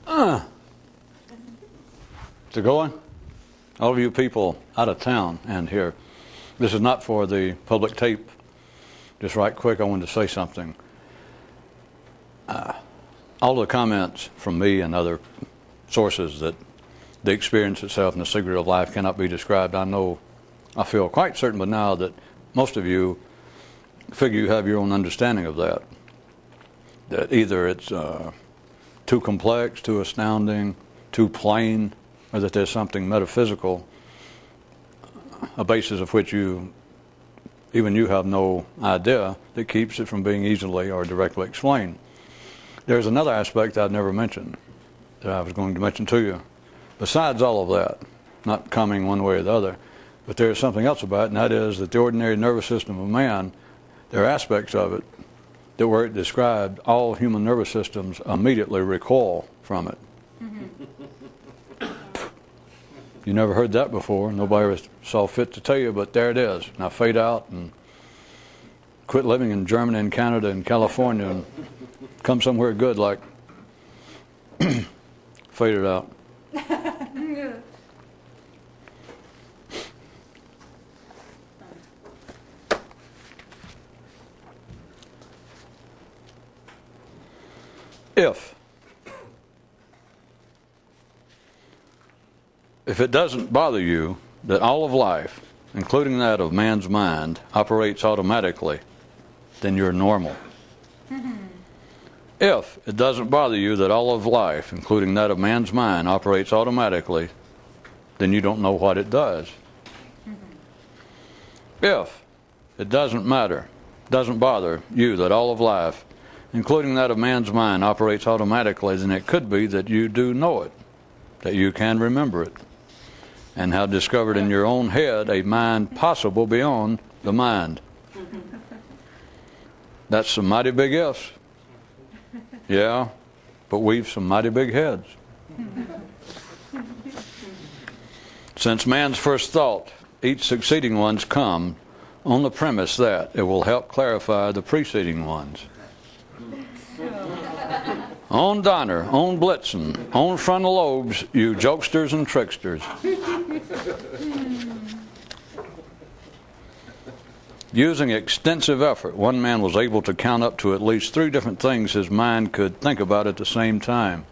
Is it going? All of you people out of town and here, this is not for the public tape. Just right quick, I wanted to say something. All the comments from me and other sources that the experience itself and the secret of life cannot be described. I feel quite certain by now that most of you figure you have your own understanding of that. That either it's too complex, too astounding, too plain, or that there's something metaphysical, a basis of which even you have no idea, that keeps it from being easily or directly explained. There's another aspect I've never mentioned that I was going to mention to you. Besides all of that, not coming one way or the other, but there's something else about it, and that is that the ordinary nervous system of man, there are aspects of it that were described, all human nervous systems immediately recoil from it. You never heard that before. Nobody ever saw fit to tell you, but there it is. Now fade out and quit living in Germany and Canada and California and come somewhere good like fade it out. If it doesn't bother you that all of life, including that of man's mind, operates automatically, then you're normal. If it doesn't bother you that all of life, including that of man's mind, operates automatically, then you don't know what it does. If it doesn't bother you that all of life, including that of man's mind, operates automatically, then it could be that you do know it, that you can remember it, and have discovered in your own head a mind possible beyond the mind. That's some mighty big ifs. Yeah, but we've some mighty big heads. Since man's first thought, each succeeding ones come on the premise that it will help clarify the preceding ones. On Donner, on Blitzen, on frontal lobes, you jokesters and tricksters. Using extensive effort, one man was able to count up to at least 3 different things his mind could think about at the same time.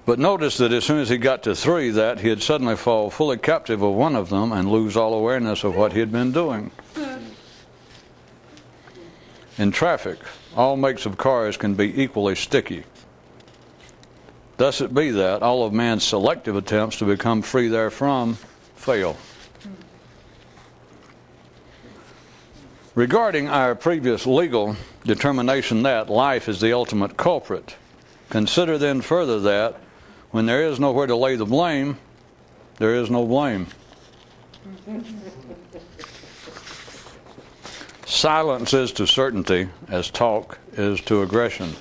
But notice that as soon as he got to 3, that he'd suddenly fall fully captive of one of them and lose all awareness of what he had been doing. In traffic, all makes of cars can be equally sticky. Thus it be that all of man's selective attempts to become free therefrom fail. Regarding our previous legal determination that life is the ultimate culprit, consider then further that when there is nowhere to lay the blame, there is no blame. Silence is to certainty as talk is to aggression.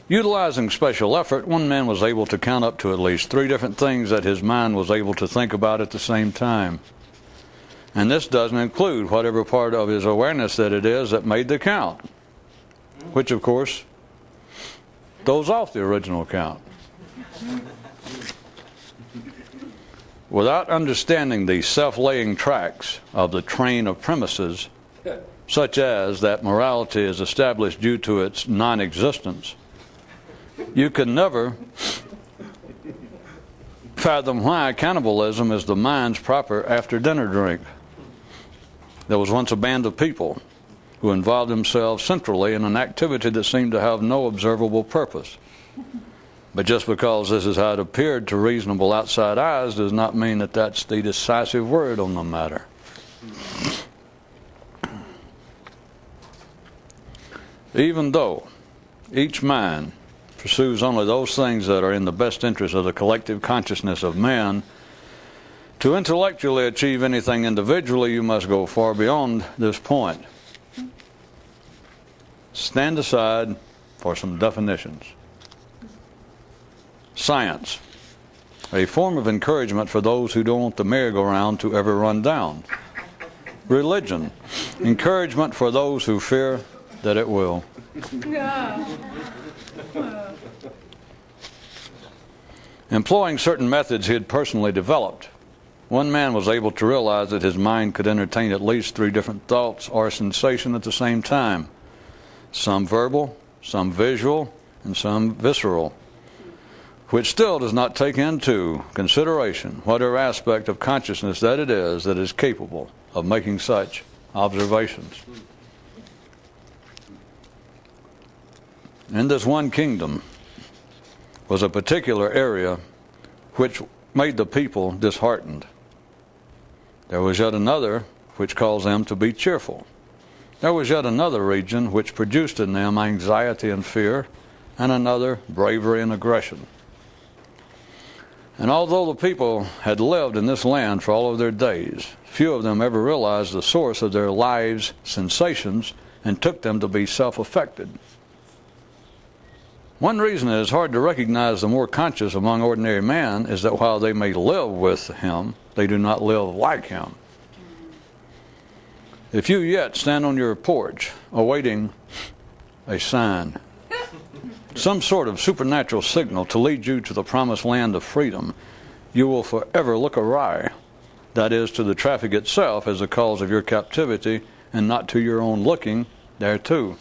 Utilizing special effort, one man was able to count up to at least 3 different things that his mind was able to think about at the same time. And this doesn't include whatever part of his awareness that it is that made the count, which of course throws off the original count. Without understanding the self-laying tracks of the train of premises, such as that morality is established due to its non-existence, you can never fathom why cannibalism is the mind's proper after-dinner drink. There was once a band of people who involved themselves centrally in an activity that seemed to have no observable purpose. But just because this is how it appeared to reasonable outside eyes does not mean that that's the decisive word on the matter. Even though each mind pursues only those things that are in the best interest of the collective consciousness of man, to intellectually achieve anything individually, you must go far beyond this point. Stand aside for some definitions. Science, a form of encouragement for those who don't want the merry-go-round to ever run down. Religion, encouragement for those who fear that it will. Employing certain methods he had personally developed, one man was able to realize that his mind could entertain at least 3 different thoughts or sensations at the same time, some verbal, some visual, and some visceral, which still does not take into consideration whatever aspect of consciousness that it is that is capable of making such observations. In this one kingdom was a particular area which made the people disheartened. There was yet another which caused them to be cheerful. There was yet another region which produced in them anxiety and fear, and another bravery and aggression. And although the people had lived in this land for all of their days, few of them ever realized the source of their lives' sensations and took them to be self-affected. One reason it is hard to recognize the more conscious among ordinary man is that while they may live with him, they do not live like him. If you yet stand on your porch awaiting a sign, some sort of supernatural signal to lead you to the promised land of freedom, you will forever look awry. That is, to the traffic itself as the cause of your captivity, and not to your own looking thereto.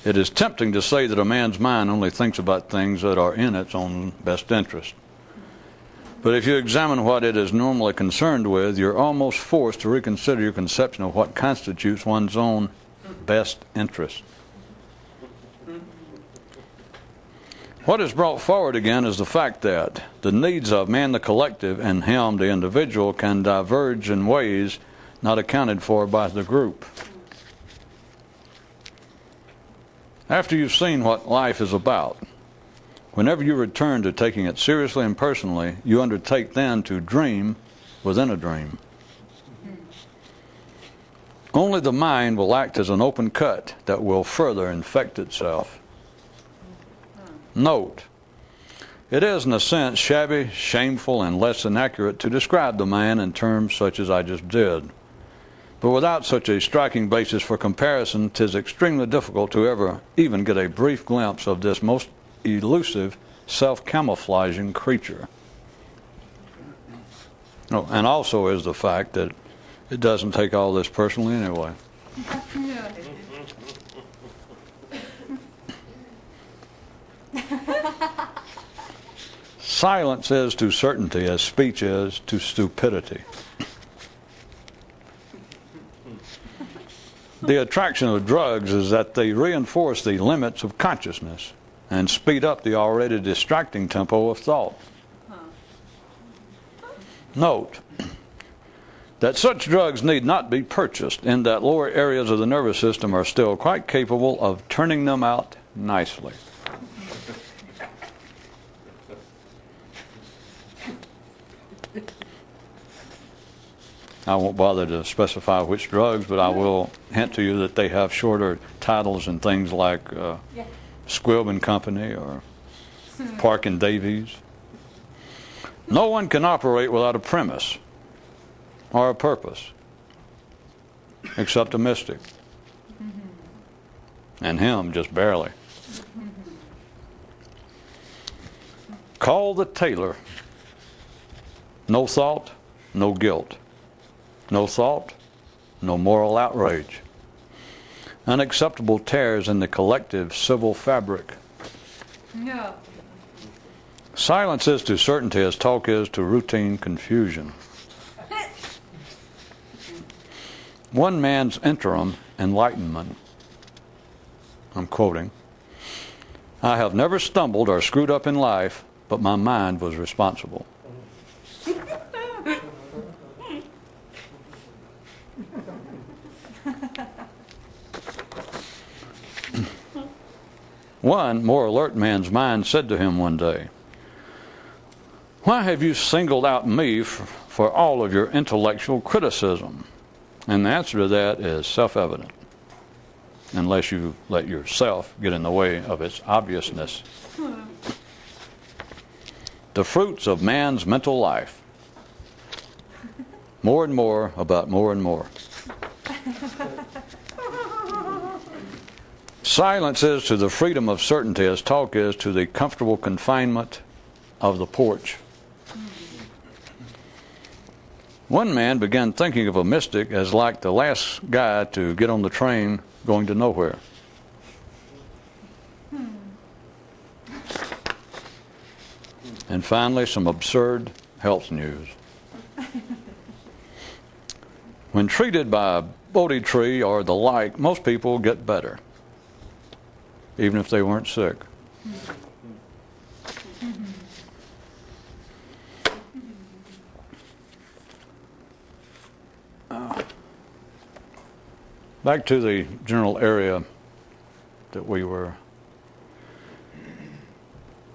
It is tempting to say that a man's mind only thinks about things that are in its own best interest. But if you examine what it is normally concerned with, you're almost forced to reconsider your conception of what constitutes one's own best interest. What is brought forward again is the fact that the needs of man the collective and him the individual can diverge in ways not accounted for by the group. After you've seen what life is about, whenever you return to taking it seriously and personally, you undertake then to dream within a dream. Only the mind will act as an open cut that will further infect itself. Note, it is in a sense shabby, shameful, and less than accurate to describe the man in terms such as I just did. But without such a striking basis for comparison, 'tis extremely difficult to ever even get a brief glimpse of this most elusive, self-camouflaging creature. Oh, and also is the fact that it doesn't take all this personally anyway. Silence is to certainty as speech is to stupidity. The attraction of drugs is that they reinforce the limits of consciousness and speed up the already distracting tempo of thought. Note that such drugs need not be purchased, in that lower areas of the nervous system are still quite capable of turning them out nicely. I won't bother to specify which drugs, but I will hint to you that they have shorter titles and things like Squibb and Company or Park and Davies. No one can operate without a premise or a purpose, except a mystic. And him just barely. Call the tailor. No thought, no guilt. No thought, no moral outrage. Unacceptable tears in the collective civil fabric. No. Silence is to certainty as talk is to routine confusion. One man's interim enlightenment. I'm quoting. I have never stumbled or screwed up in life, but my mind was responsible. One more alert man's mind said to him one day, "Why have you singled out me for all of your intellectual criticism?" And the answer to that is self-evident, unless you let yourself get in the way of its obviousness. The fruits of man's mental life. More and more about more and more. Silence is to the freedom of certainty as talk is to the comfortable confinement of the porch. One man began thinking of a mystic as like the last guy to get on the train going to nowhere. And finally, some absurd health news. When treated by a Bodhi tree or the like, most people get better, even if they weren't sick. Back to the general area that we were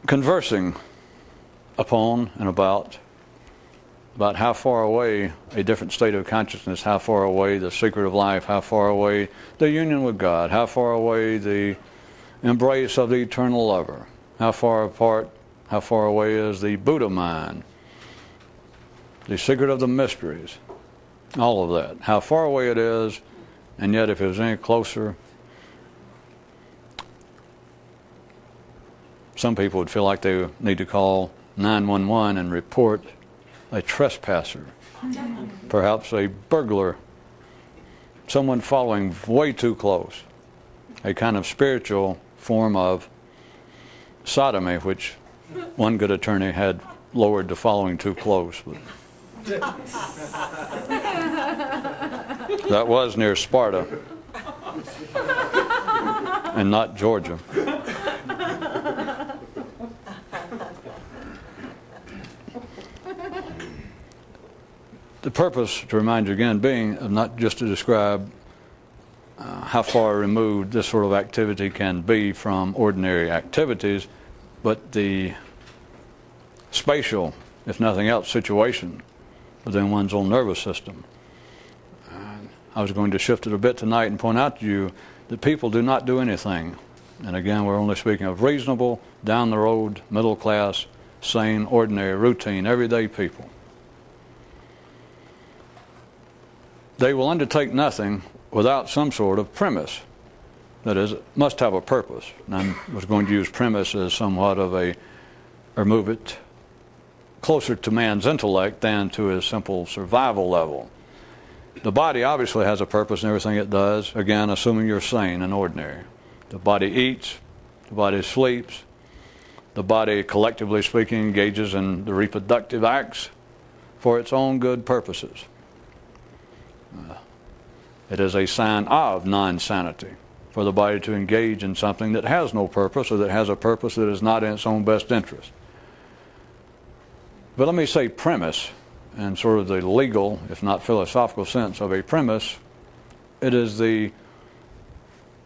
conversing upon and about how far away a different state of consciousness, how far away the secret of life, how far away the union with God, how far away the embrace of the eternal lover, how far apart, how far away is the Buddha mind, the secret of the mysteries, all of that, how far away it is. And yet, if it was any closer, some people would feel like they need to call 911 and report a trespasser, perhaps a burglar, someone following way too close, a kind of spiritual form of sodomy, which one good attorney had lowered to following too close. That was near Sparta and not Georgia. The purpose, to remind you again, being not just to describe how far removed this sort of activity can be from ordinary activities, but the spatial, if nothing else, situation within one's own nervous system. I was going to shift it a bit tonight and point out to you that people do not do anything. And again, we're only speaking of reasonable, down the road, middle class, sane, ordinary, routine, everyday people. They will undertake nothing without some sort of premise. That is, it must have a purpose. And I was going to use premise as somewhat of a, or move it closer to man's intellect than to his simple survival level. The body obviously has a purpose in everything it does, again, assuming you're sane and ordinary. The body eats, the body sleeps, the body, collectively speaking, engages in the reproductive acts for its own good purposes. It is a sign of non-sanity for the body to engage in something that has no purpose or that has a purpose that is not in its own best interest. But let me say premise, and sort of the legal, if not philosophical sense of a premise. It is the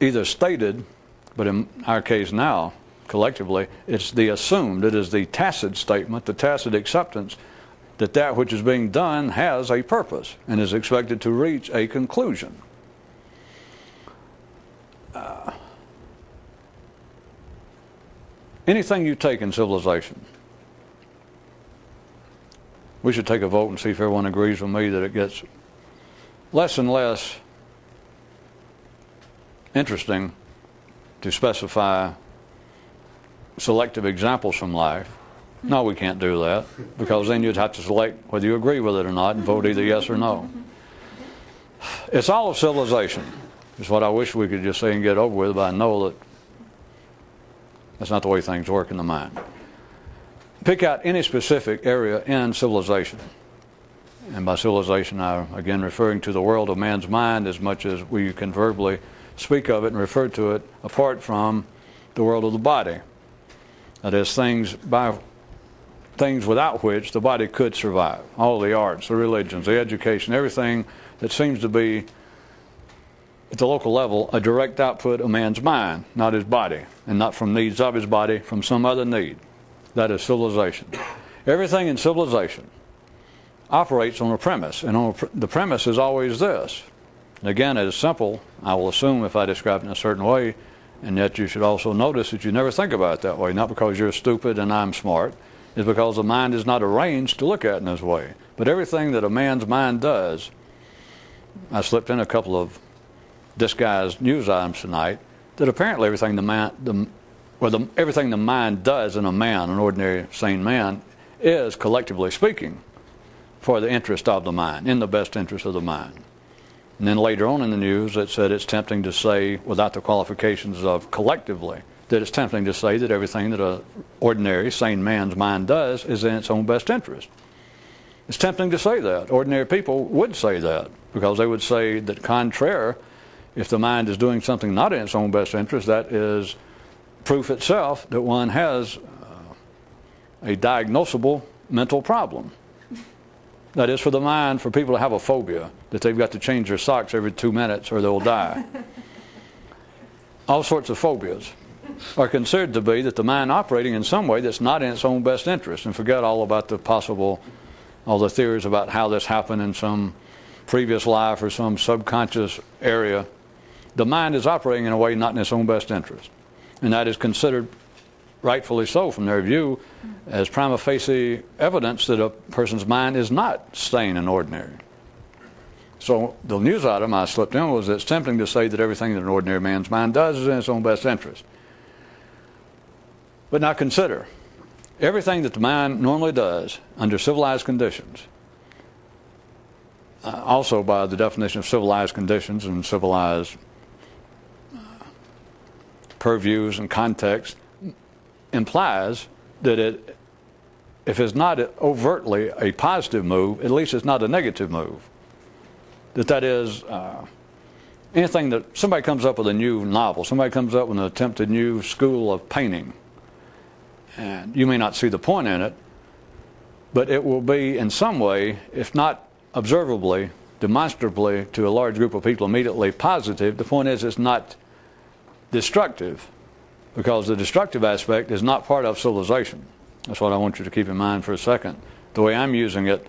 either stated, but in our case now, collectively, it's the assumed, it is the tacit statement, the tacit acceptance that that which is being done has a purpose and is expected to reach a conclusion. Anything you take in civilization, we should take a vote and see if everyone agrees with me that it gets less and less interesting to specify selective examples from life. No, we can't do that, because then you'd have to select whether you agree with it or not and vote either yes or no. It's all of civilization. It's what I wish we could just say and get over with, but I know that that's not the way things work in the mind. Pick out any specific area in civilization. And by civilization, I'm again referring to the world of man's mind as much as we can verbally speak of it and refer to it apart from the world of the body. That is, things without which the body could survive. All the arts, the religions, the education, everything that seems to be, at the local level, a direct output of man's mind, not his body, and not from needs of his body, from some other need. That is civilization. Everything in civilization operates on a premise, and the premise is always this. And again, it is simple, I will assume, if I describe it in a certain way, and yet you should also notice that you never think about it that way, not because you're stupid and I'm smart. It's because the mind is not arranged to look at it in this way. But everything that a man's mind does, I slipped in a couple of disguised news items tonight, that apparently everything everything the mind does in a man, an ordinary sane man, is, collectively speaking, for the interest of the mind, in the best interest of the mind. And then later on in the news, it said it's tempting to say, without the qualifications of collectively, that it's tempting to say that everything that an ordinary, sane man's mind does is in its own best interest. It's tempting to say that. Ordinary people would say that, because they would say that contraire, if the mind is doing something not in its own best interest, that is proof itself that one has a diagnosable mental problem. That is, for the mind, for people to have a phobia, that they've got to change their socks every 2 minutes or they'll die. All sorts of phobias are considered to be that the mind operating in some way that's not in its own best interest. And forget all about all the theories about how this happened in some previous life or some subconscious area. The mind is operating in a way not in its own best interest. And that is considered, rightfully so from their view, as prima facie evidence that a person's mind is not sane and ordinary. So the news item I slipped in was, it's tempting to say that everything that an ordinary man's mind does is in its own best interest. But now consider, everything that the mind normally does under civilized conditions, also by the definition of civilized conditions and civilized purviews and context, implies that if it's not overtly a positive move, at least it's not a negative move. That is, anything that somebody comes up with a new novel, somebody comes up with an attempted new school of painting, and you may not see the point in it, but it will be in some way, if not observably, demonstrably to a large group of people immediately positive. The point is, it's not destructive, because the destructive aspect is not part of civilization. That's what I want you to keep in mind for a second. The way I'm using it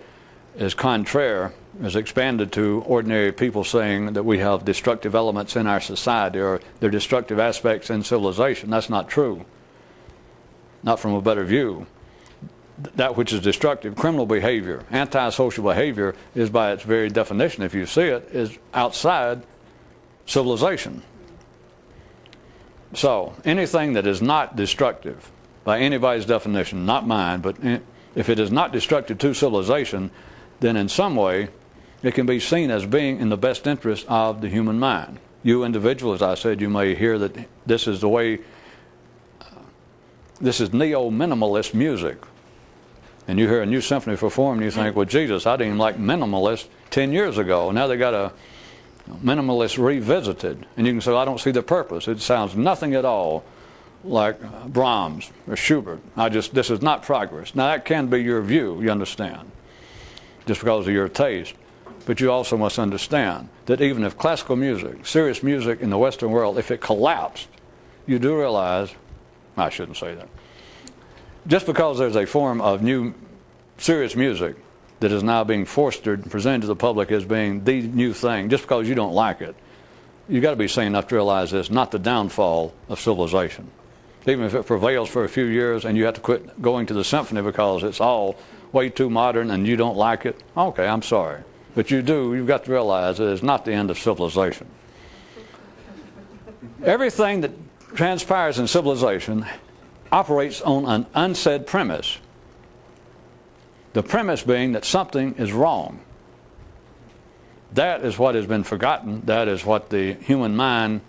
is contraire, is expanded to ordinary people saying that we have destructive elements in our society, or there are destructive aspects in civilization. That's not true. Not from a better view. That which is destructive, criminal behavior, antisocial behavior, is by its very definition, if you see it, is outside civilization. So, anything that is not destructive, by anybody's definition, not mine, but if it is not destructive to civilization, then in some way it can be seen as being in the best interest of the human mind. You individual, as I said, you may hear that this is the way, this is neo-minimalist music. And you hear a new symphony performed and you think, well, Jesus, I didn't even like minimalist 10 years ago. Now they got a minimalist revisited. And you can say, well, I don't see the purpose. It sounds nothing at all like Brahms or Schubert. This is not progress. Now that can be your view, you understand, just because of your taste. But you also must understand that even if classical music, serious music in the Western world, if it collapsed, you do realize, I shouldn't say that, just because there's a form of new serious music that is now being fostered and presented to the public as being the new thing, just because you don't like it, you've got to be sane enough to realize it's not the downfall of civilization. Even if it prevails for a few years and you have to quit going to the symphony because it's all way too modern and you don't like it, okay, I'm sorry. But you've got to realize it is not the end of civilization. Everything that transpires in civilization operates on an unsaid premise. The premise being that something is wrong. That is what has been forgotten. That is what the human mind,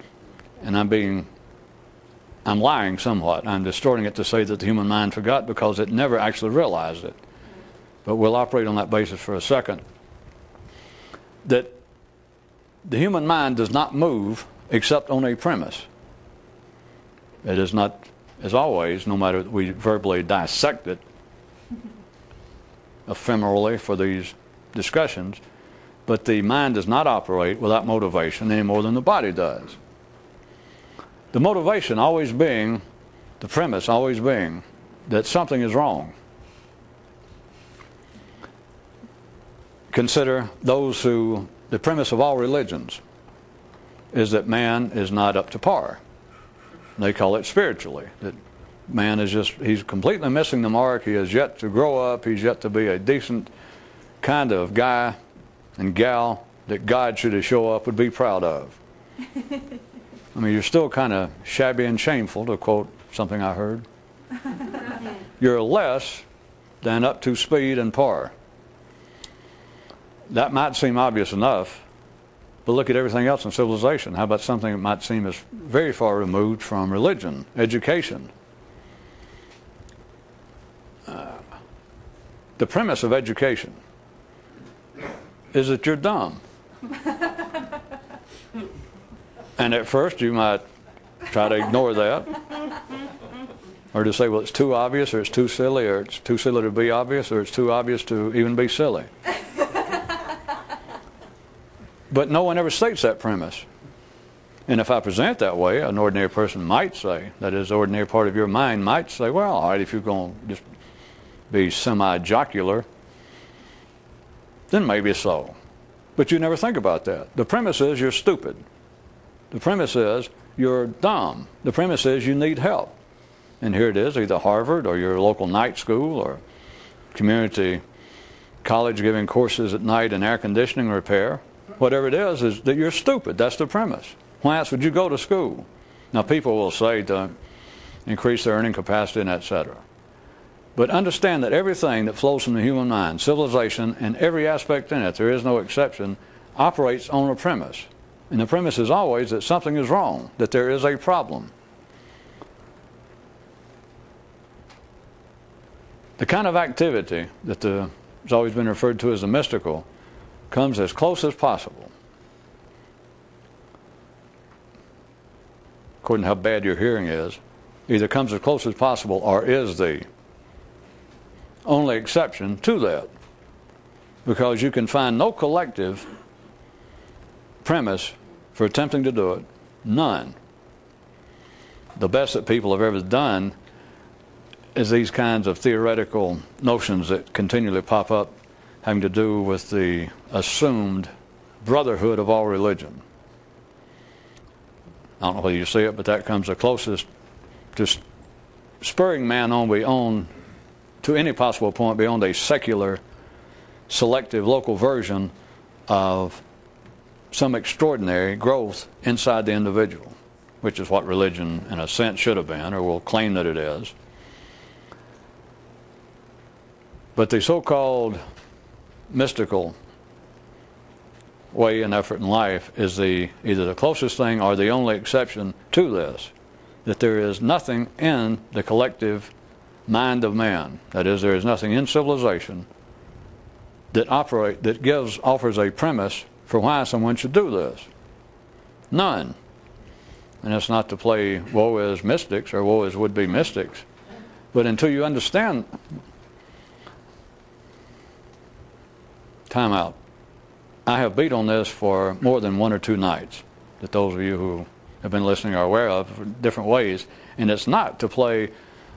and I'm lying somewhat. I'm distorting it to say that the human mind forgot, because it never actually realized it. But we'll operate on that basis for a second. That the human mind does not move except on a premise. It is not, as always, no matter we verbally dissect it ephemerally for these discussions, but the mind does not operate without motivation any more than the body does. The motivation always being, the premise always being, that something is wrong. Consider the premise of all religions is that man is not up to par. They call it spiritually, that man is he's completely missing the mark. He has yet to grow up. He's yet to be a decent kind of guy and gal that God, should he show up, would be proud of. I mean, you're still kind of shabby and shameful, to quote something I heard. You're less than up to speed and par. That might seem obvious enough, but look at everything else in civilization. How about something that might seem as very far removed from religion, education? The premise of education is that you're dumb. And at first you might try to ignore that, or to say, well, it's too obvious, or it's too silly, or it's too silly to be obvious, or it's too obvious to even be silly. But no one ever states that premise. And if I present that way, an ordinary person might say, that is, the ordinary part of your mind might say, well, all right, if you're going to just be semi-jocular, then maybe so. But you never think about that. The premise is you're stupid. The premise is you're dumb. The premise is you need help. And here it is, either Harvard or your local night school or community college giving courses at night in air conditioning repair. Whatever it is that you're stupid. That's the premise. Why else would you go to school? Now, people will say to increase their earning capacity and etc. But understand that everything that flows from the human mind, civilization, and every aspect in it, there is no exception, operates on a premise. And the premise is always that something is wrong, that there is a problem. The kind of activity that has always been referred to as the mystical comes as close as possible, according to how bad your hearing is, either comes as close as possible or is the only exception to that, because you can find no collective premise for attempting to do it. None. The best that people have ever done is these kinds of theoretical notions that continually pop up having to do with the assumed brotherhood of all religion. I don't know whether you see it, but that comes the closest to spurring man on beyond, to any possible point, beyond a secular, selective, local version of some extraordinary growth inside the individual, which is what religion, in a sense, should have been, or will claim that it is. But the so-called mystical way and effort in life is either the closest thing or the only exception to this, that there is nothing in the collective mind of man, that is, there is nothing in civilization that offers a premise for why someone should do this. None. And it's not to play woe is mystics or woe is would-be mystics, but until you understand. Time out. I have beat on this for more than one or two nights, that those of you who have been listening are aware of different ways. And it's not to play,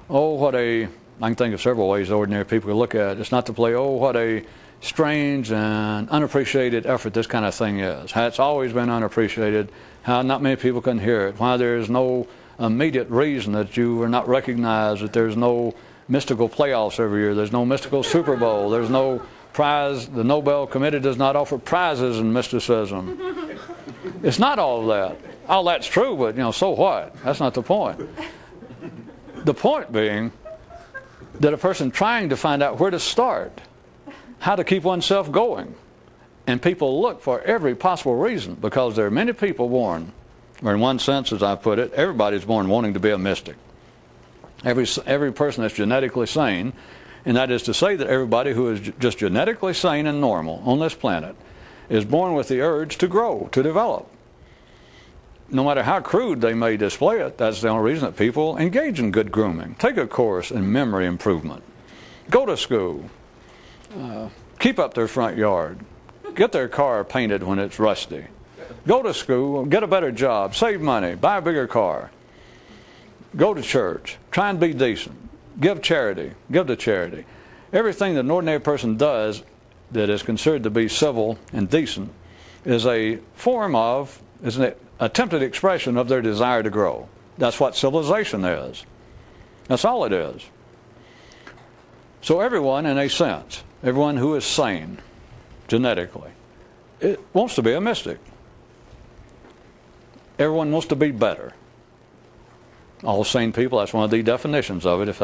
I can think of several ways ordinary people could look at it. It's not to play, what a strange and unappreciated effort this kind of thing is. How it's always been unappreciated, how not many people can hear it, why there is no immediate reason that you are not recognized, that there's no mystical playoffs every year, there's no mystical Super Bowl, there's no prize, the Nobel Committee does not offer prizes in mysticism. It's not all of that. All that's true, but so what? That's not the point. The point being that a person trying to find out where to start, how to keep oneself going, and people look for every possible reason, because there are many people born, or in one sense, as I've put it, everybody's born wanting to be a mystic. Every person that's genetically sane. And that is to say that everybody who is just genetically sane and normal on this planet is born with the urge to grow, to develop. No matter how crude they may display it, that's the only reason that people engage in good grooming. Take a course in memory improvement. Go to school. Keep up their front yard. Get their car painted when it's rusty. Go to school. Get a better job. Save money. Buy a bigger car. Go to church. Try and be decent. Give charity. Give to charity. Everything that an ordinary person does that is considered to be civil and decent is a form of, is an attempted expression of their desire to grow. That's what civilization is. That's all it is. So everyone, in a sense, everyone who is sane genetically, it wants to be a mystic. everyone wants to be better. All sane people, that's one of the definitions of it. If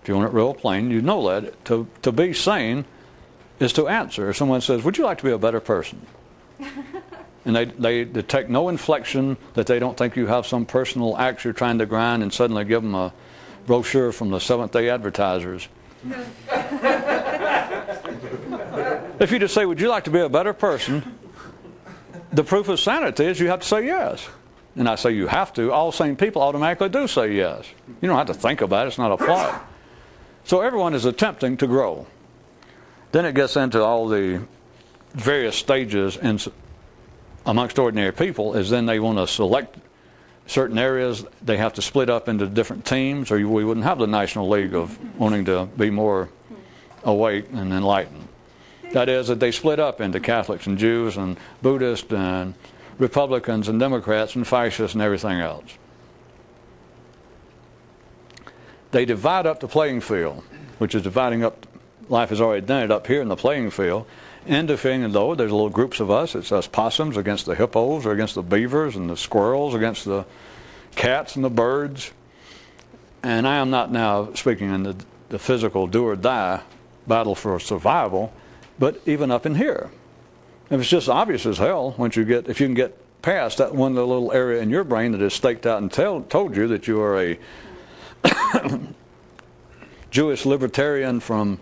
you want it real plain, you know that. To be sane is to answer. If someone says, would you like to be a better person? And they detect no inflection, that they don't think you have some personal axe you're trying to grind, and suddenly give them a brochure from the Seventh-day Advertisers. If you just say, would you like to be a better person? The proof of sanity is you have to say yes. And I say you have to. All sane people automatically do say yes. You don't have to think about it. It's not applied. So everyone is attempting to grow. Then it gets into all the various stages amongst ordinary people, is then they want to select certain areas. They have to split up into different teams, or we wouldn't have the National League of wanting to be more awake and enlightened. That is, that they split up into Catholics and Jews and Buddhists and Republicans and Democrats and fascists and everything else. They divide up the playing field, which is dividing up, life has already done it up here in the playing field, into things, though, there's little groups of us. It's us possums against the hippos, or against the beavers, and the squirrels against the cats and the birds. And I am not now speaking in the physical do or die battle for survival, but even up in here. And it's just obvious as hell if you can get past that one little area in your brain that is staked out and told you that you are a Jewish libertarian from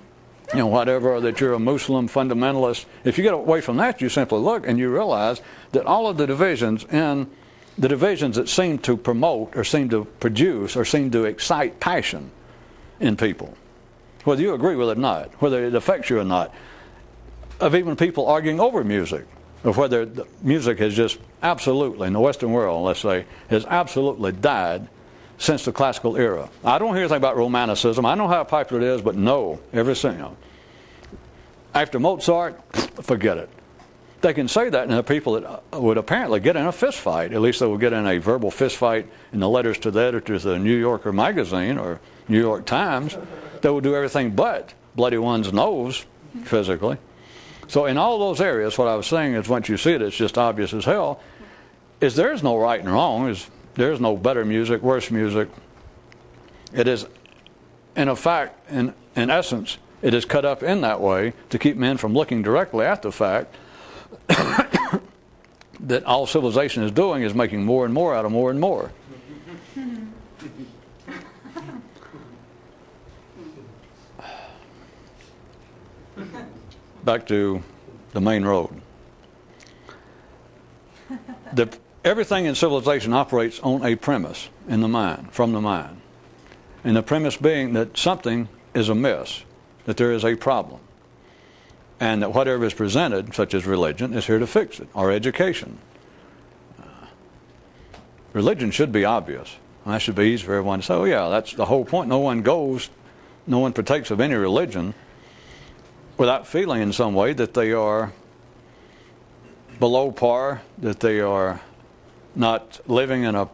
whatever, or that you're a Muslim fundamentalist. If you get away from that, you simply look and you realize that all of the divisions that seem to promote or seem to produce or seem to excite passion in people, whether you agree with it or not, whether it affects you or not, of even people arguing over music, of whether the music has just absolutely, in the Western world, let's say, has absolutely died since the classical era. I don't hear anything about romanticism. I know how popular it is, but no, after Mozart, forget it. They can say that, and the people that would apparently get in a fist fight, at least they will get in a verbal fist fight in the letters to the editors of the New Yorker magazine or New York Times, they will do everything but bloody one's nose physically. So in all those areas, what I was saying is, once you see it, it's just obvious as hell, is there is no right and wrong. There is no better music, worse music. It is, in fact, in essence, it is cut up in that way to keep men from looking directly at the fact that all civilization is doing is making more and more out of more and more. Back to the main road. Everything in civilization operates on a premise in the mind, from the mind. And the premise being that something is amiss, that there is a problem. And that whatever is presented, such as religion, is here to fix it, or education. Religion should be obvious. And that should be easy for everyone to say, oh yeah, that's the whole point. No one partakes of any religion without feeling in some way that they are below par, that they are not living in a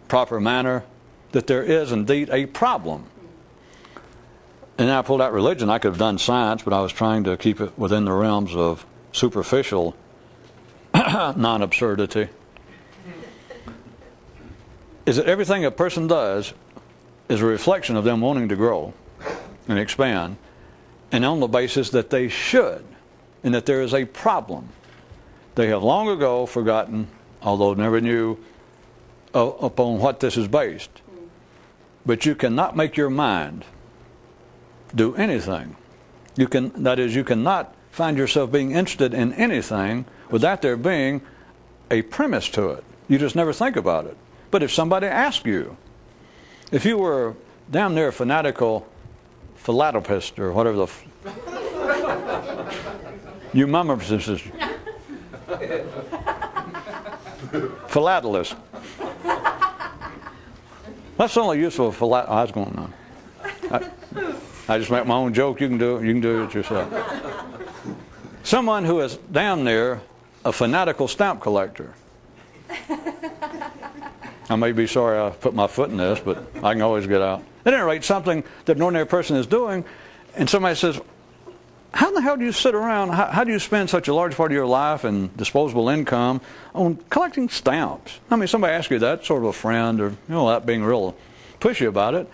proper manner, that there is indeed a problem. And I pulled out religion. I could have done science, but I was trying to keep it within the realms of superficial non-absurdity. Is that everything a person does is a reflection of them wanting to grow and expand, and on the basis that they should, and that there is a problem. They have long ago forgotten, although never knew upon what this is based. But you cannot make your mind do anything. You cannot find yourself being interested in anything without there being a premise to it. You just never think about it. But if somebody asks you, if you were damn near a fanatical philanthropist or whatever you philatelist. That's the only use of a I was going on. I just make my own joke. You can do it yourself. Someone who is damn near a fanatical stamp collector. I may be sorry I put my foot in this, but I can always get out. At any rate, something that an ordinary person is doing, and somebody says, how in the hell do you sit around, how do you spend such a large part of your life and disposable income on collecting stamps? I mean, somebody asks you that, sort of a friend, or that being real pushy about it.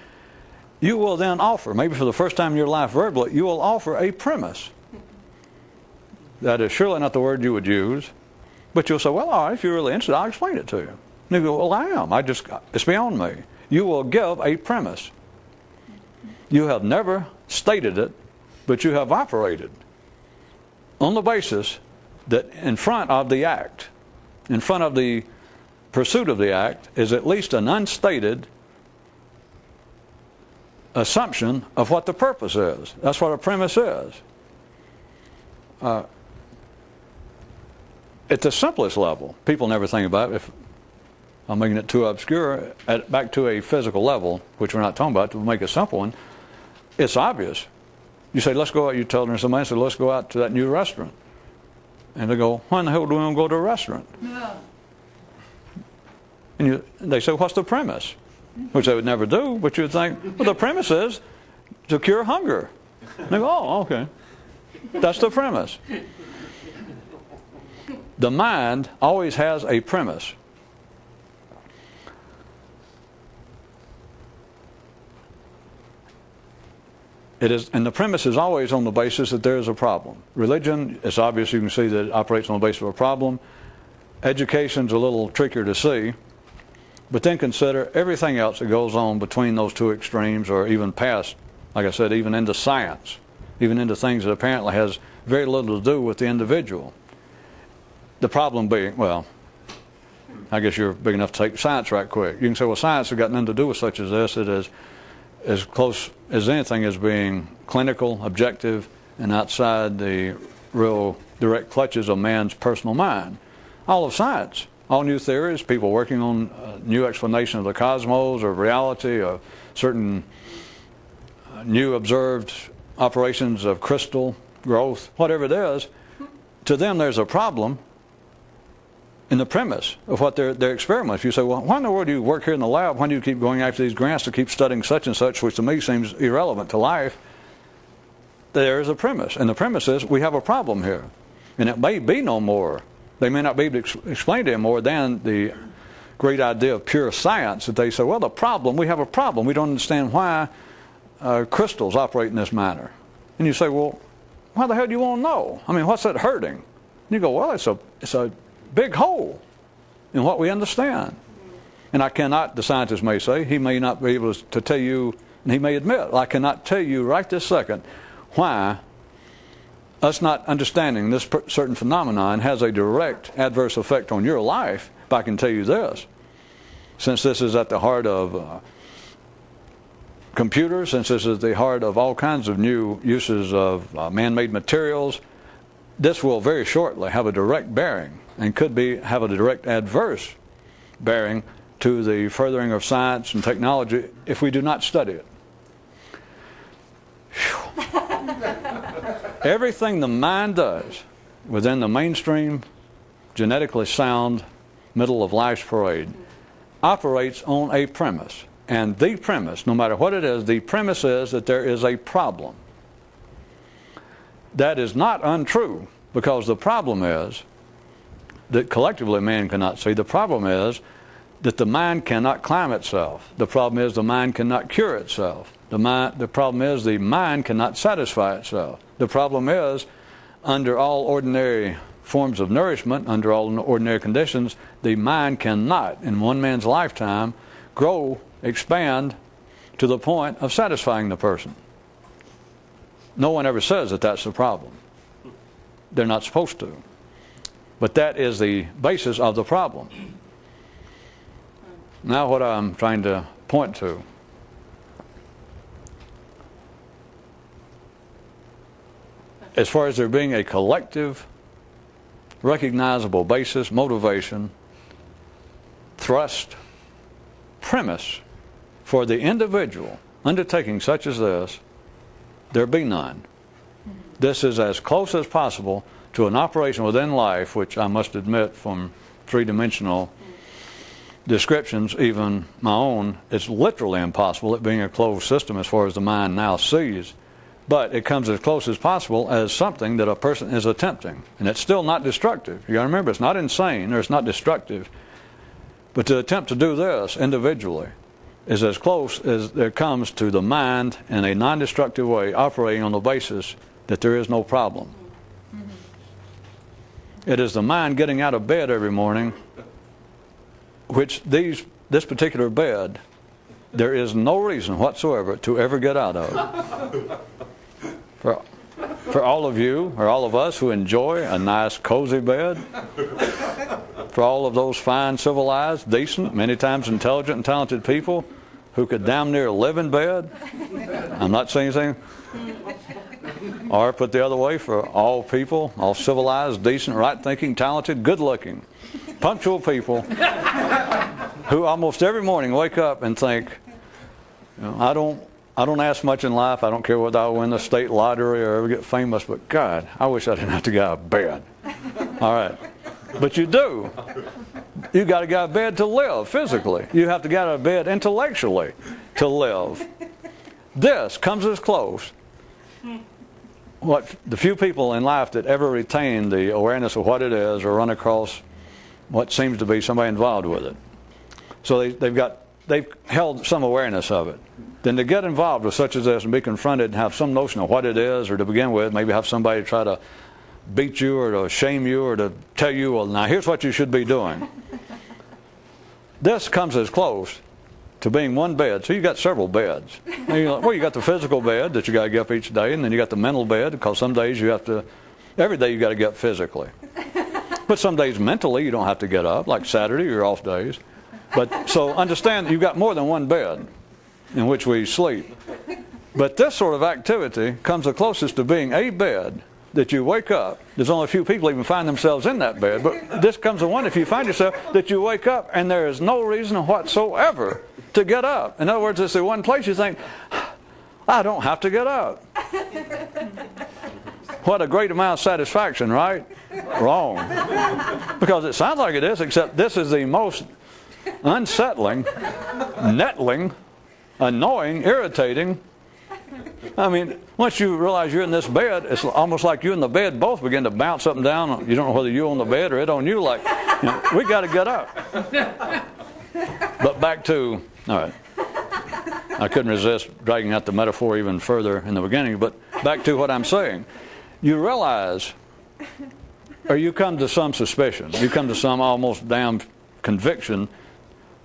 You will then offer, maybe for the first time in your life verbally, you will offer a premise. That is surely not the word you would use, but you'll say, well, all right, if you're really interested, I'll explain it to you. And you go, well, I am. It's beyond me. You will give a premise. You have never stated it, but you have operated on the basis that in front of the act, in front of the pursuit of the act, is at least an unstated assumption of what the purpose is. That's what a premise is. At the simplest level, people never think about it. If I'm making it too obscure, back to a physical level, which we're not talking about, to make a simple one, it's obvious. You say, let's go out, you tell them, somebody said, let's go out to that new restaurant. And they go, why in the hell do we want to go to a restaurant? No. And they say, what's the premise? Which they would never do, but you would think, well, the premise is to cure hunger. And they go, oh, okay. That's the premise. The mind always has a premise. And the premise is always on the basis that there is a problem. Religion, it's obvious, you can see that it operates on the basis of a problem. Education's a little trickier to see. But then consider everything else that goes on between those two extremes, or even past, like I said, even into science, even into things that apparently has very little to do with the individual. The problem being, well, I guess you're big enough to take science right quick. You can say, well, science has got nothing to do with such as this. It is as close as anything as being clinical, objective, and outside the real direct clutches of man's personal mind. All of science, all new theories, people working on new explanation of the cosmos or reality, or certain new observed operations of crystal growth, whatever it is, to them there's a problem in the premise of what their experiments. You say, well, why in the world do you work here in the lab? Why do you keep going after these grants to keep studying such and such, which to me seems irrelevant to life? There is a premise, and the premise is we have a problem here, and it may be no more. They may not be able to explain to him more than the great idea of pure science, that they say, well, we have a problem. We don't understand why crystals operate in this manner. And you say, well, why the hell do you want to know? I mean, what's that hurting? And you go, well, it's a big hole in what we understand. And I cannot, the scientist may say, he may not be able to tell you, and he may admit, I cannot tell you right this second why us not understanding this certain phenomenon has a direct adverse effect on your life. But I can tell you this, since this is at the heart of computers, since this is at the heart of all kinds of new uses of man-made materials, this will very shortly have a direct bearing, and could have a direct adverse bearing to the furthering of science and technology if we do not study it. Everything the mind does within the mainstream, genetically sound, middle of life's parade, operates on a premise. And the premise, no matter what it is, the premise is that there is a problem. That is not untrue, because the problem is that collectively man cannot see. The problem is that the mind cannot climb itself. The problem is the mind cannot cure itself. The problem is the mind cannot satisfy itself. The problem is, under all ordinary forms of nourishment, under all ordinary conditions, the mind cannot, in one man's lifetime, grow, expand to the point of satisfying the person. No one ever says that that's the problem. They're not supposed to. But that is the basis of the problem. Now what I'm trying to point to. As far as there being a collective, recognizable basis, motivation, thrust, premise for the individual undertaking such as this, there be none. This is as close as possible to an operation within life, which I must admit from three-dimensional descriptions, even my own, it's literally impossible, it being a closed system as far as the mind now sees. But it comes as close as possible as something that a person is attempting. And it's still not destructive. You got to remember, it's not insane or it's not destructive. But to attempt to do this individually is as close as there comes to the mind in a non-destructive way, operating on the basis that there is no problem. It is the mind getting out of bed every morning, which this particular bed, there is no reason whatsoever to ever get out of. For all of you, or all of us who enjoy a nice, cozy bed, for all of those fine, civilized, decent, many times intelligent and talented people who could damn near live in bed, I'm not saying anything. Or put the other way, for all people, all civilized, decent, right-thinking, talented, good-looking, punctual people who almost every morning wake up and think, you know, I don't ask much in life. I don't care whether I win the state lottery or ever get famous, but God, I wish I didn't have to get out of bed. All right. But you do. You got to get out of bed to live physically. You have to get out of bed intellectually to live. This comes as close. What the few people in life that ever retain the awareness of what it is or run across what seems to be somebody involved with it. So they've held some awareness of it. Then to get involved with such as this and be confronted and have some notion of what it is, or to begin with, maybe have somebody try to beat you or to shame you or to tell you, well, now here's what you should be doing. This comes as close to being one bed. So you got several beds. Well, you got the physical bed that you got to get up each day, and then you got the mental bed, because some days you have to, every day you got to get up physically. But some days mentally you don't have to get up, like Saturday, your off days. But so understand that you've got more than one bed in which we sleep. But this sort of activity comes the closest to being a bed that you wake up. There's only a few people even find themselves in that bed, but this comes to one if you find yourself that you wake up and there is no reason whatsoever to get up. In other words, it's the one place you think, I don't have to get up. What a great amount of satisfaction, right? Wrong. Because it sounds like it is, except this is the most unsettling, nettling, annoying, irritating. I mean, once you realize you're in this bed, it's almost like you and the bed both begin to bounce up and down. You don't know whether you on the bed or it on you. Like, you know, we got to get up. But back to, all right, I couldn't resist dragging out the metaphor even further in the beginning, but back to what I'm saying. You realize, or you come to some suspicion, you come to some almost damn conviction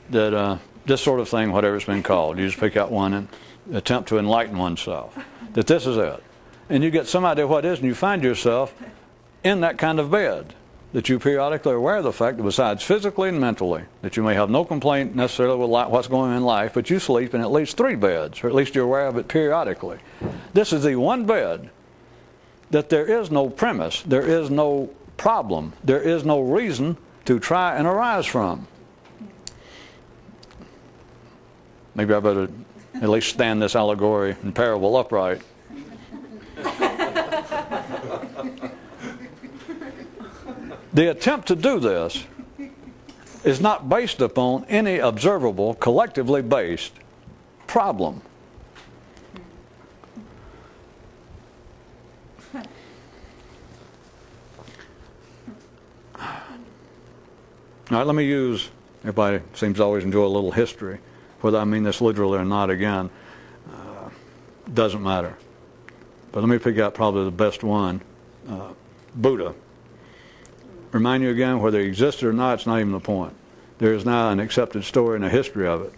that this sort of thing, whatever it's been called, you just pick out one and attempt to enlighten oneself, that this is it. And you get some idea what it is, and you find yourself in that kind of bed, that you periodically are aware of the fact that besides physically and mentally, that you may have no complaint necessarily with what's going on in life, but you sleep in at least 3 beds, or at least you're aware of it periodically. This is the one bed that there is no premise, there is no problem, there is no reason to try and arise from. Maybe I better at least stand this allegory and parable upright. The attempt to do this is not based upon any observable, collectively based problem. All right, let me use, everybody seems to always enjoy a little history. Whether I mean this literally or not, again, doesn't matter. But let me pick out probably the best one, Buddha. Remind you again, whether he existed or not, it's not even the point. There is now an accepted story and a history of it.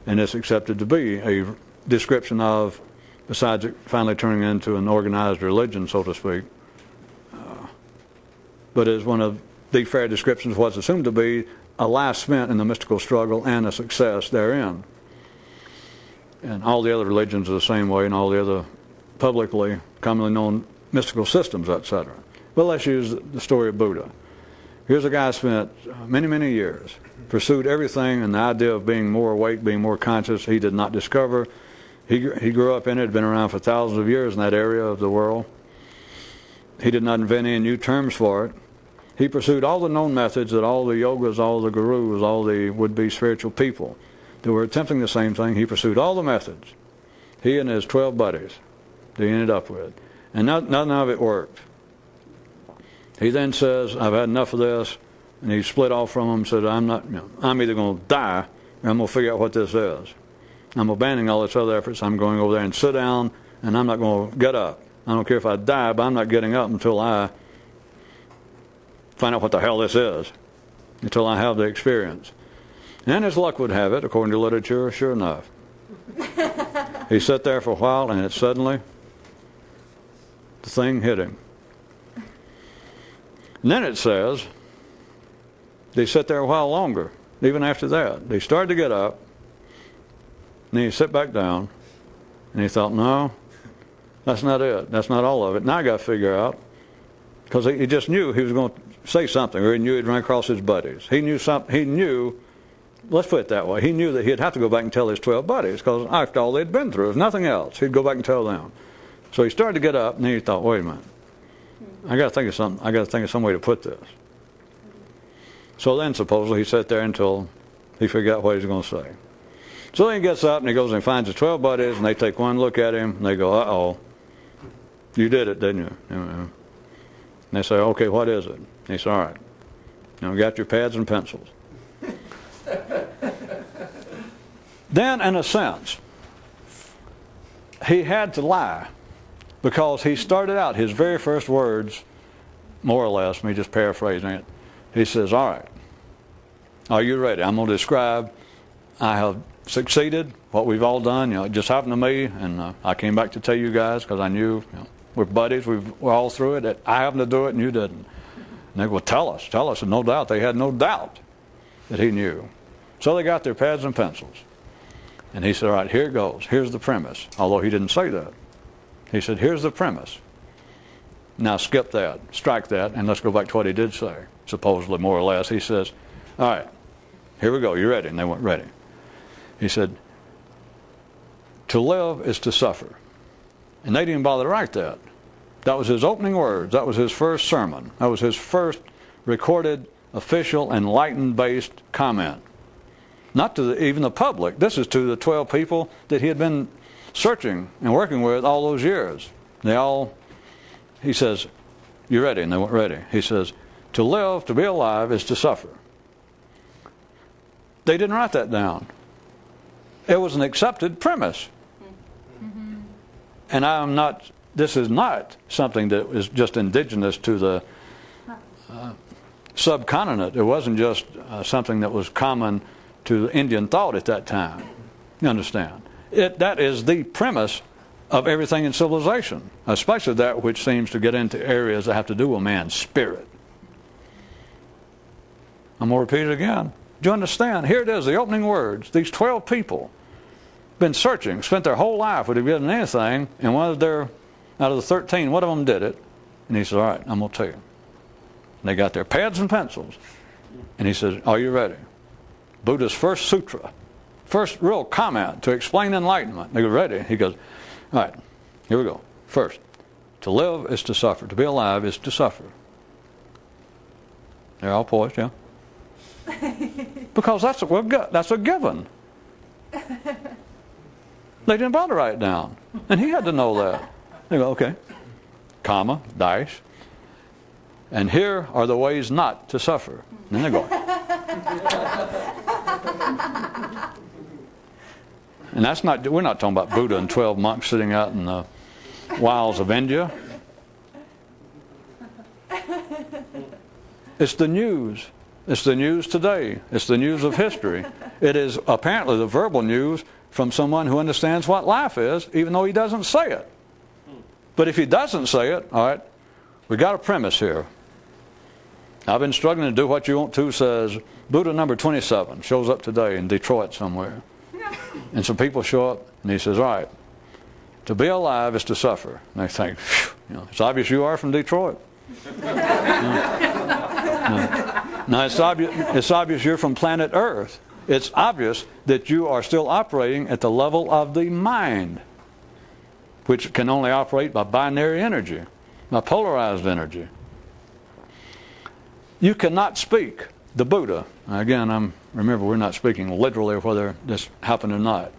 And it's accepted to be a description of, besides it finally turning into an organized religion, so to speak, but is one of the fair descriptions of what's assumed to be a life spent in the mystical struggle and a success therein. And all the other religions are the same way, and all the other publicly, commonly known mystical systems, etc. But let's use the story of Buddha. Here's a guy who spent many, many years, pursued everything, and the idea of being more awake, being more conscious, he did not discover. He grew up in it, had been around for thousands of years in that area of the world. He did not invent any new terms for it. He pursued all the known methods that all the yogas, all the gurus, all the would-be spiritual people that were attempting the same thing. He pursued all the methods. He and his 12 buddies. that he ended up with. And none of it worked. He then says, I've had enough of this. And he split off from him and said, I'm either going to die or I'm going to figure out what this is. I'm abandoning all this other efforts. I'm going over there and sit down, and I'm not going to get up. I don't care if I die, but I'm not getting up until I find out what the hell this is, until I have the experience. And as luck would have it, according to literature, sure enough, he sat there for a while, and suddenly the thing hit him. And then it says they sat there a while longer, even after that. They started to get up, and then he sat back down, and he thought, no, that's not it. That's not all of it. Now I got to figure out, because he just knew he was going to say something, or he knew he'd run across his buddies. He knew something. He knew, let's put it that way, he knew that he'd have to go back and tell his 12 buddies, because after all they'd been through, if nothing else, he'd go back and tell them. So he started to get up, and then he thought, wait a minute, I got to think of something. I got to think of some way to put this. So then, supposedly, he sat there until he figured out what he was going to say. So then he gets up and he goes and finds his 12 buddies, and they take one look at him, and they go, uh-oh, you did it, didn't you? And they say, okay, what is it? And he said, all right, now got your pads and pencils. Then, in a sense, he had to lie, because he started out his very first words, more or less, me just paraphrasing it, he says, all right, are you ready? I'm going to describe, I have succeeded, what we've all done. It just happened to me, and I came back to tell you guys, because I knew, we're buddies, we're all through it, I happened to do it and you didn't. And they go, well, tell us, and no doubt, they had no doubt that he knew. So they got their pads and pencils. And he said, all right, here it goes, here's the premise, although he didn't say that. He said, here's the premise. Now skip that, strike that, and let's go back to what he did say, supposedly, more or less. He says, all right, here we go, you ready? And they went, ready. He said, to live is to suffer. And they didn't bother to write that. That was his opening words. That was his first sermon. That was his first recorded, official, enlightened-based comment. Not to even the public. This is to the 12 people that he had been searching and working with all those years. He says, you ready? And they went, ready. He says, to live, to be alive, is to suffer. They didn't write that down. It was an accepted premise. Mm-hmm. And this is not something that is just indigenous to the subcontinent. It wasn't just something that was common to Indian thought at that time. You understand? That is the premise of everything in civilization, especially that which seems to get into areas that have to do with man's spirit. I'm going to repeat it again. Do you understand? Here it is, the opening words. These 12 people been searching, spent their whole life would have given anything, and out of the 13, one of them did it. And he said, all right, I'm going to tell you. And they got their pads and pencils. And he says, are you ready? Buddha's first sutra, first real comment to explain enlightenment. They go, ready? He goes, all right, here we go. First, to live is to suffer. To be alive is to suffer. They're all poised, yeah? Because that's a given. They didn't bother to write it down. And he had to know that. They go, okay, comma, dash. And here are the ways not to suffer. And then they go. And we're not talking about Buddha and 12 monks sitting out in the wilds of India. It's the news. It's the news today. It's the news of history. It is apparently the verbal news from someone who understands what life is, even though he doesn't say it. But if he doesn't say it, all right, we got a premise here. I've been struggling to do what you want to says Buddha number 27 shows up today in Detroit somewhere. And some people show up, and he says, all right, to be alive is to suffer. And they think, it's obvious you are from Detroit. No, it's obvious you're from planet Earth. It's obvious that you are still operating at the level of the mind, which can only operate by binary energy, by polarized energy. You cannot speak the Buddha. Again, we're not speaking literally whether this happened or not.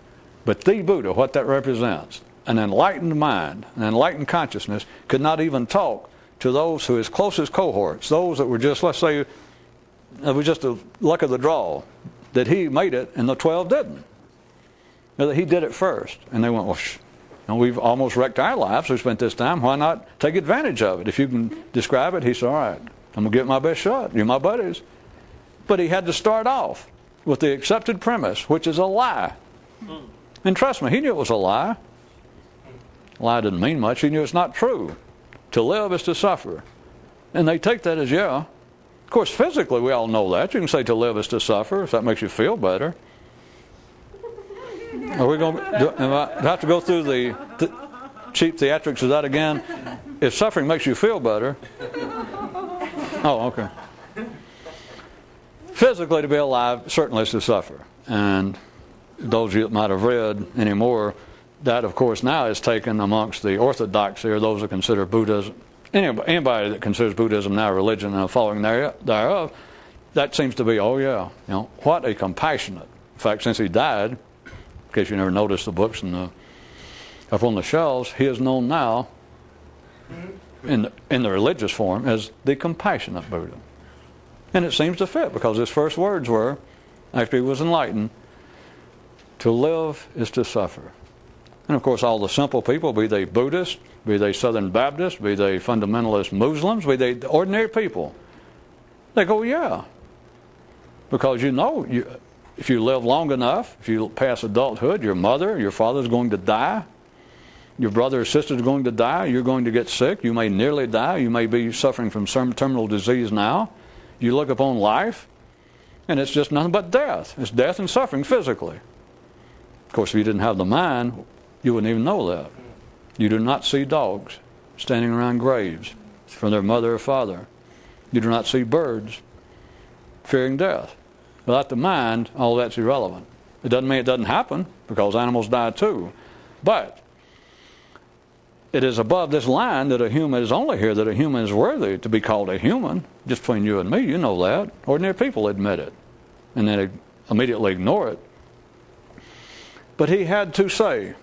But the Buddha, what that represents, an enlightened mind, an enlightened consciousness, could not even talk to those who his closest cohorts, those that were just, let's say, it was just a luck of the draw that he made it and the 12 didn't. That he did it first. And they went, well, we've almost wrecked our lives. We spent this time. Why not take advantage of it? If you can describe it, he said, all right, I'm going to give it my best shot. You're my buddies. But he had to start off with the accepted premise, which is a lie. And trust me, he knew it was a lie. A lie didn't mean much. He knew it's not true. To live is to suffer. And they take that as, yeah. Of course, physically, we all know that. You can say to live is to suffer, if that makes you feel better. Are we going to do I have to go through the cheap theatrics of that again? If suffering makes you feel better. Oh, okay. Physically, to be alive certainly is to suffer. And those of you that might have read anymore, that, of course, now is taken amongst the orthodoxy, or those that consider Buddhism. Anybody that considers Buddhism now religion and following thereof, that seems to be, oh yeah, what a compassionate. In fact, since he died, in case you never noticed the books up on the shelves, he is known now in the religious form as the compassionate Buddha. And it seems to fit, because his first words were, after he was enlightened, to live is to suffer. And of course, all the simple people, be they Buddhists, be they Southern Baptists, be they fundamentalist Muslims, be they ordinary people, they go, yeah. Because if you live long enough, if you pass adulthood, your mother, your father is going to die. Your brother or sister is going to die. You're going to get sick. You may nearly die. You may be suffering from some terminal disease now. You look upon life, and it's just nothing but death. It's death and suffering physically. Of course, if you didn't have the mind, you wouldn't even know that. You do not see dogs standing around graves from their mother or father. You do not see birds fearing death. Without the mind, all that's irrelevant. It doesn't mean it doesn't happen, because animals die too. But it is above this line that a human is only here, that a human is worthy to be called a human. Just between you and me, you know that. Ordinary people admit it, and then immediately ignore it. But he had to say,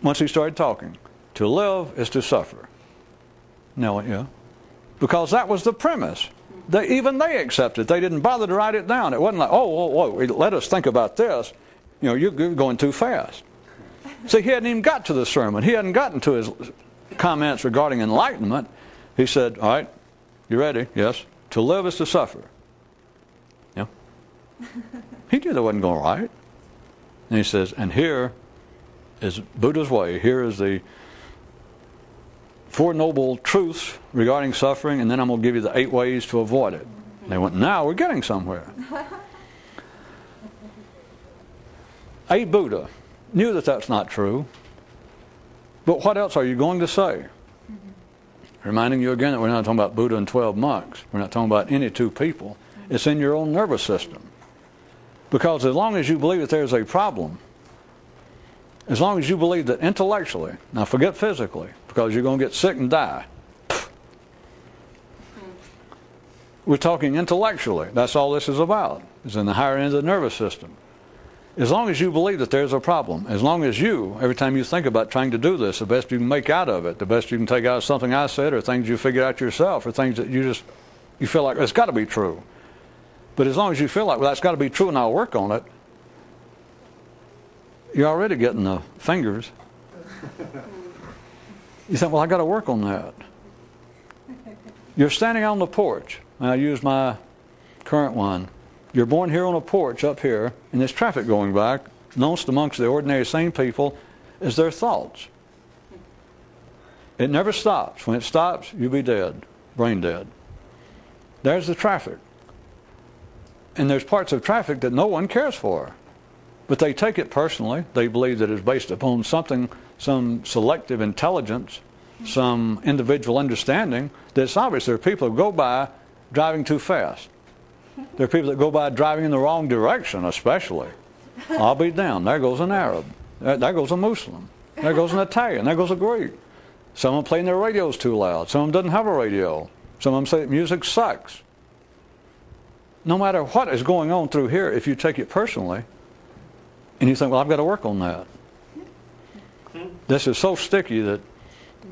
once he started talking, to live is to suffer. No, yeah. Because that was the premise. Even they accepted. They didn't bother to write it down. It wasn't like, whoa, let us think about this. You're going too fast. See, he hadn't even got to the sermon. He hadn't gotten to his comments regarding enlightenment. He said, all right, you ready? Yes. To live is to suffer. Yeah. He knew that wasn't going right. And he says, and here is Buddha's way. Here is the Four Noble Truths regarding suffering, and then I'm going to give you the 8 ways to avoid it. And they went, now we're getting somewhere. A Buddha knew that that's not true. But what else are you going to say? Reminding you again that we're not talking about Buddha and 12 monks. We're not talking about any 2 people. It's in your own nervous system. Because as long as you believe that there's a problem, as long as you believe that intellectually, now forget physically, because you're going to get sick and die. We're talking intellectually. That's all this is about. It's in the higher end of the nervous system. As long as you believe that there's a problem, as long as you, every time you think about trying to do this, the best you can make out of it, the best you can take out of something I said, or things you figured out yourself, or things that you feel like it's got to be true. But as long as you feel like, well, that's got to be true and I'll work on it, you're already getting the fingers. You think, well, I got to work on that. You're standing on the porch. And I use my current one. You're born here on a porch up here, and there's traffic going by. Known amongst the ordinary sane people is their thoughts. It never stops. When it stops, you'll be dead, brain dead. There's the traffic. And there's parts of traffic that no one cares for. But they take it personally. They believe that it's based upon something, some selective intelligence, some individual understanding, that it's obvious there are people who go by driving too fast. There are people that go by driving in the wrong direction, especially. I'll be damned. There goes an Arab. There goes a Muslim. There goes an Italian. There goes a Greek. Some of them playing their radios too loud. Some of them doesn't have a radio. Some of them say music sucks. No matter what is going on through here, if you take it personally, and you think, well, I've got to work on that. This is so sticky that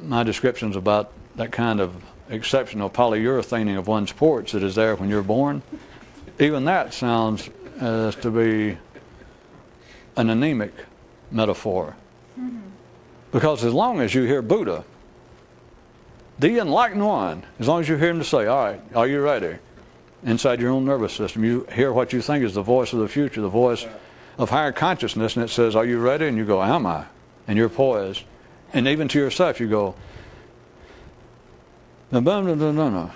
my descriptions about that kind of exceptional polyurethaning of one's porch that is there when you're born, even that sounds as to be an anemic metaphor. Because as long as you hear Buddha, the enlightened one, as long as you hear him to say, all right, are you ready? Inside your own nervous system, you hear what you think is the voice of the future, the voice of higher consciousness, and it says, are you ready? And you go, am I? And you're poised. And even to yourself, you go, no.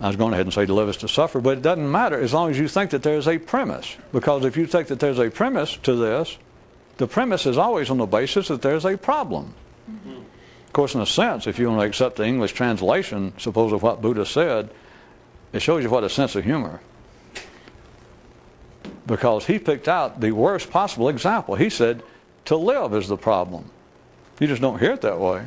I was going ahead and say to live is to suffer, but it doesn't matter as long as you think that there's a premise. Because if you think that there's a premise to this, the premise is always on the basis that there's a problem. Of course, in a sense, if you want to accept the English translation, suppose of what Buddha said, it shows you what a sense of humor. Because he picked out the worst possible example. He said, to live is the problem. You just don't hear it that way.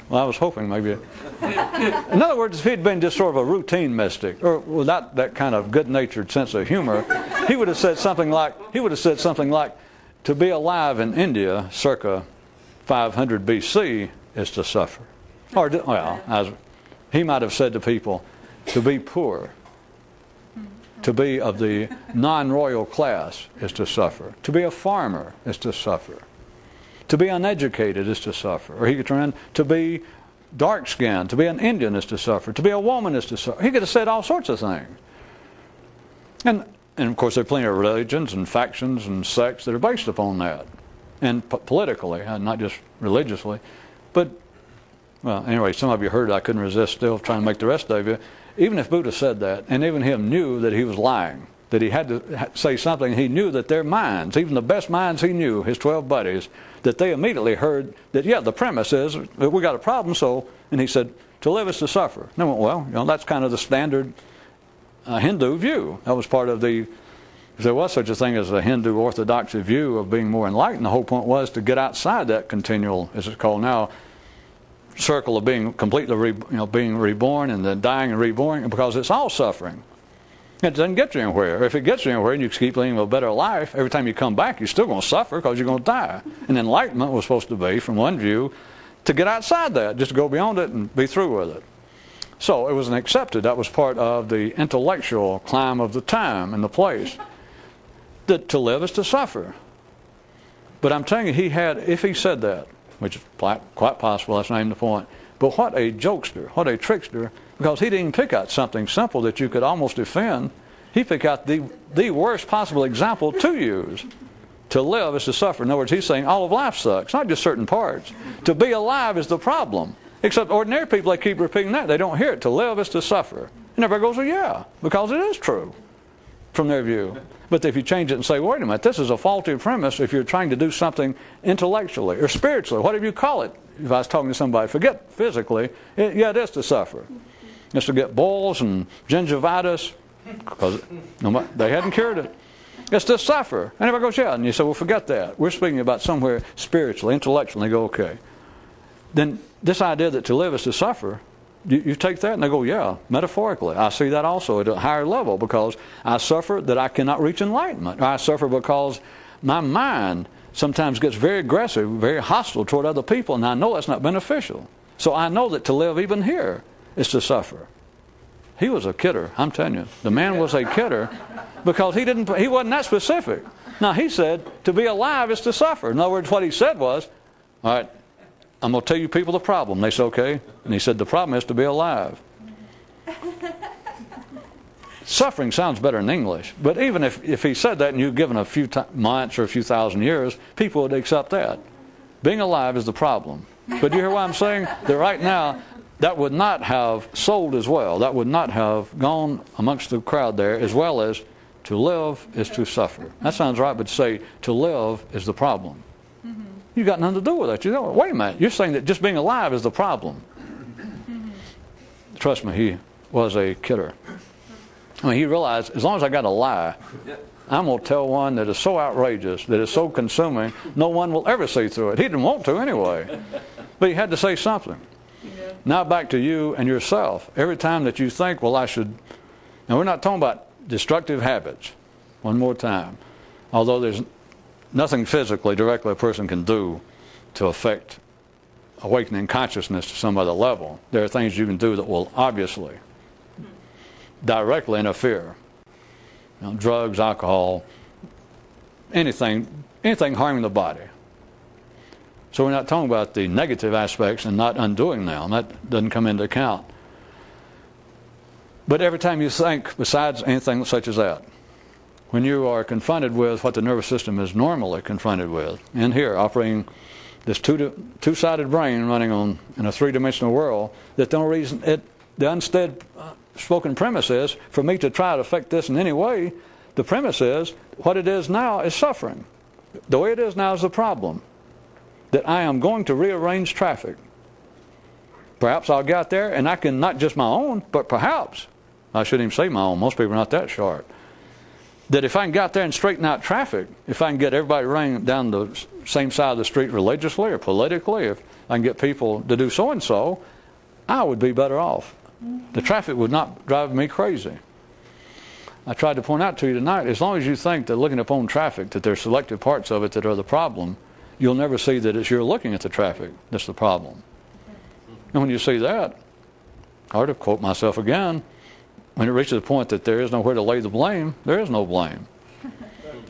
Well, I was hoping maybe. In other words, if he'd been just sort of a routine mystic, or without that kind of good-natured sense of humor, he would have said something like, to be alive in India circa 500 BC is to suffer. Or, well, he might have said to people, to be poor, to be of the non-royal class is to suffer. To be a farmer is to suffer. To be uneducated is to suffer. Or he could turn to be dark-skinned, to be an Indian is to suffer. To be a woman is to suffer. He could have said all sorts of things. And of course, there are plenty of religions and factions and sects that are based upon that. And politically, not just religiously. But, well, anyway, some of you heard I couldn't resist still trying to make the rest of you. Even if Buddha said that, and even him knew that he was lying, that he had to say something, he knew that their minds, even the best minds he knew, his 12 buddies, that they immediately heard that, yeah, the premise is that we got a problem, so, and he said, to live is to suffer. And they went, well, that's kind of the standard Hindu view. That was part of if there was such a thing as a Hindu orthodoxy view of being more enlightened, the whole point was to get outside that continual, as it's called now, circle of being completely being reborn and then dying and reborn, because it's all suffering. It doesn't get you anywhere. If it gets you anywhere and you keep living a better life, every time you come back you're still going to suffer because you're going to die. And enlightenment was supposed to be, from one view, to get outside that, just to go beyond it and be through with it. So it was accepted. That was part of the intellectual climb of the time and the place. That to live is to suffer. But I'm telling you, if he said that, which is quite possible, that's not even the point. But what a jokester, what a trickster, because he didn't pick out something simple that you could almost defend. He picked out the worst possible example to use. To live is to suffer. In other words, he's saying all of life sucks, not just certain parts. To be alive is the problem. Except ordinary people, they keep repeating that. They don't hear it. To live is to suffer. And everybody goes, well, yeah, because it is true from their view. But if you change it and say, wait a minute, this is a faulty premise if you're trying to do something intellectually or spiritually, whatever you call it. If I was talking to somebody, forget physically, it is to suffer. It's to get boils and gingivitis, because they hadn't cured it. It's to suffer. And everybody goes, yeah. And you say, well, forget that. We're speaking about somewhere spiritually, intellectually. And they go, okay. Then this idea that to live is to suffer, you take that and they go, yeah, metaphorically. I see that also at a higher level, because I suffer that I cannot reach enlightenment. Or I suffer because my mind sometimes gets very aggressive, very hostile toward other people, and I know that's not beneficial. So I know that to live even here is to suffer. He was a kidder, I'm telling you. The man was a kidder because he wasn't that specific. Now he said to be alive is to suffer. In other words, what he said was, all right, I'm going to tell you people the problem. They said, okay. And he said, the problem is to be alive. Suffering sounds better in English. But even if he said that and you've given a few months or a few thousand years, people would accept that. Being alive is the problem. But do you hear what I'm saying? That right now, that would not have sold as well. That would not have gone amongst the crowd there, as well as to live is to suffer. That sounds right, but to say to live is the problem. You got nothing to do with that. You know, wait a minute. You're saying that just being alive is the problem. Trust me, he was a kidder. I mean, he realized, as long as I got a lie, I'm going to tell one that is so outrageous, that is so consuming, no one will ever see through it. He didn't want to anyway. But he had to say something. Yeah. Now back to you and yourself. Every time that you think, well, I should... Now, we're not talking about destructive habits. One more time. Although there's nothing physically, directly a person can do to affect awakening consciousness to some other level. There are things you can do that will obviously directly interfere. You know, drugs, alcohol, anything harming the body. So we're not talking about the negative aspects and not undoing them. That doesn't come into account. But every time you think, besides anything such as that, when you are confronted with what the nervous system is normally confronted with, and here, operating this two-sided brain running on in a three-dimensional world, that the only reason the instead spoken premise is, for me to try to affect this in any way, the premise is, what it is now is suffering. The way it is now is the problem. That I am going to rearrange traffic. Perhaps I'll get out there and I can, not just my own, but perhaps, I shouldn't even say my own, most people are not that sharp, that if I can get out there and straighten out traffic, if I can get everybody running down the same side of the street religiously or politically, if I can get people to do so-and-so, I would be better off. The traffic would not drive me crazy. I tried to point out to you tonight, as long as you think that looking upon traffic, that there are selective parts of it that are the problem, you'll never see that it's you're looking at the traffic that's the problem. And when you see that, I ought to quote myself again, when it reaches the point that there is nowhere to lay the blame, there is no blame.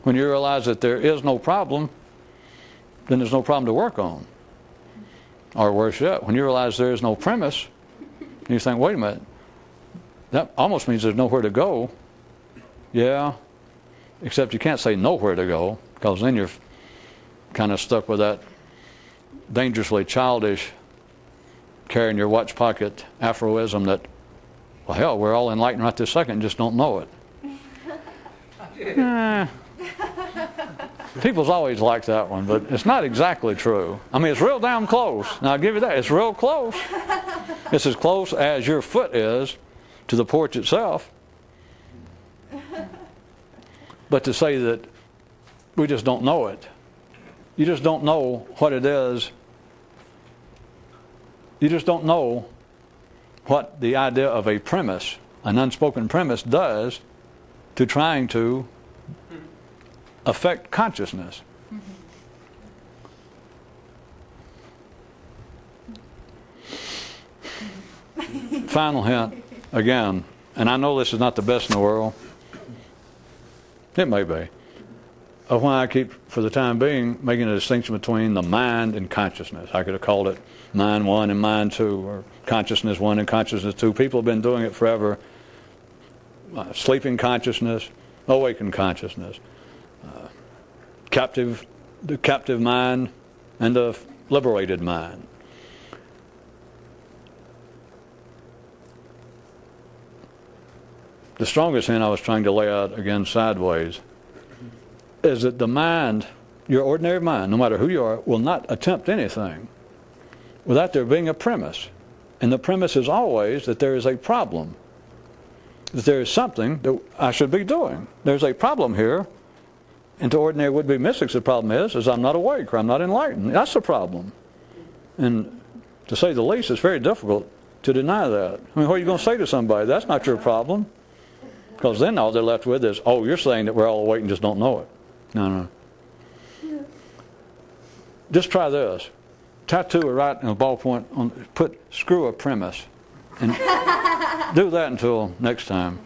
When you realize that there is no problem, then there's no problem to work on. Or worse yet, when you realize there is no premise, you think, wait a minute, that almost means there's nowhere to go. Yeah, except you can't say nowhere to go, because then you're kind of stuck with that dangerously childish, carrying your watch pocket aphorism that, well, hell, we're all enlightened right this second, just don't know it. People's always like that one, but it's not exactly true. I mean, it's real damn close. Now, I'll give you that. It's real close. It's as close as your foot is to the porch itself. But to say that we just don't know it, you just don't know what it is. You just don't know what the idea of a premise, an unspoken premise, does to trying to affect consciousness. Final hint, again, and I know this is not the best in the world. It may be. Of why I keep, for the time being, making a distinction between the mind and consciousness. I could have called it mind one and mind two, or consciousness one and consciousness two. People have been doing it forever. Sleeping consciousness, awakened consciousness, the captive mind, and the liberated mind. The strongest hint I was trying to lay out, again sideways, is that the mind, your ordinary mind, no matter who you are, will not attempt anything without there being a premise. And the premise is always that there is a problem, that there is something that I should be doing. There's a problem here, and to ordinary would-be mystics the problem is I'm not awake or I'm not enlightened. That's the problem. And to say the least, it's very difficult to deny that. I mean, what are you going to say to somebody? That's not your problem. Because then all they're left with is, oh, you're saying that we're all awake and just don't know it. No. Just try this. Tattoo or write in a ballpoint, screw a premise. And do that until next time.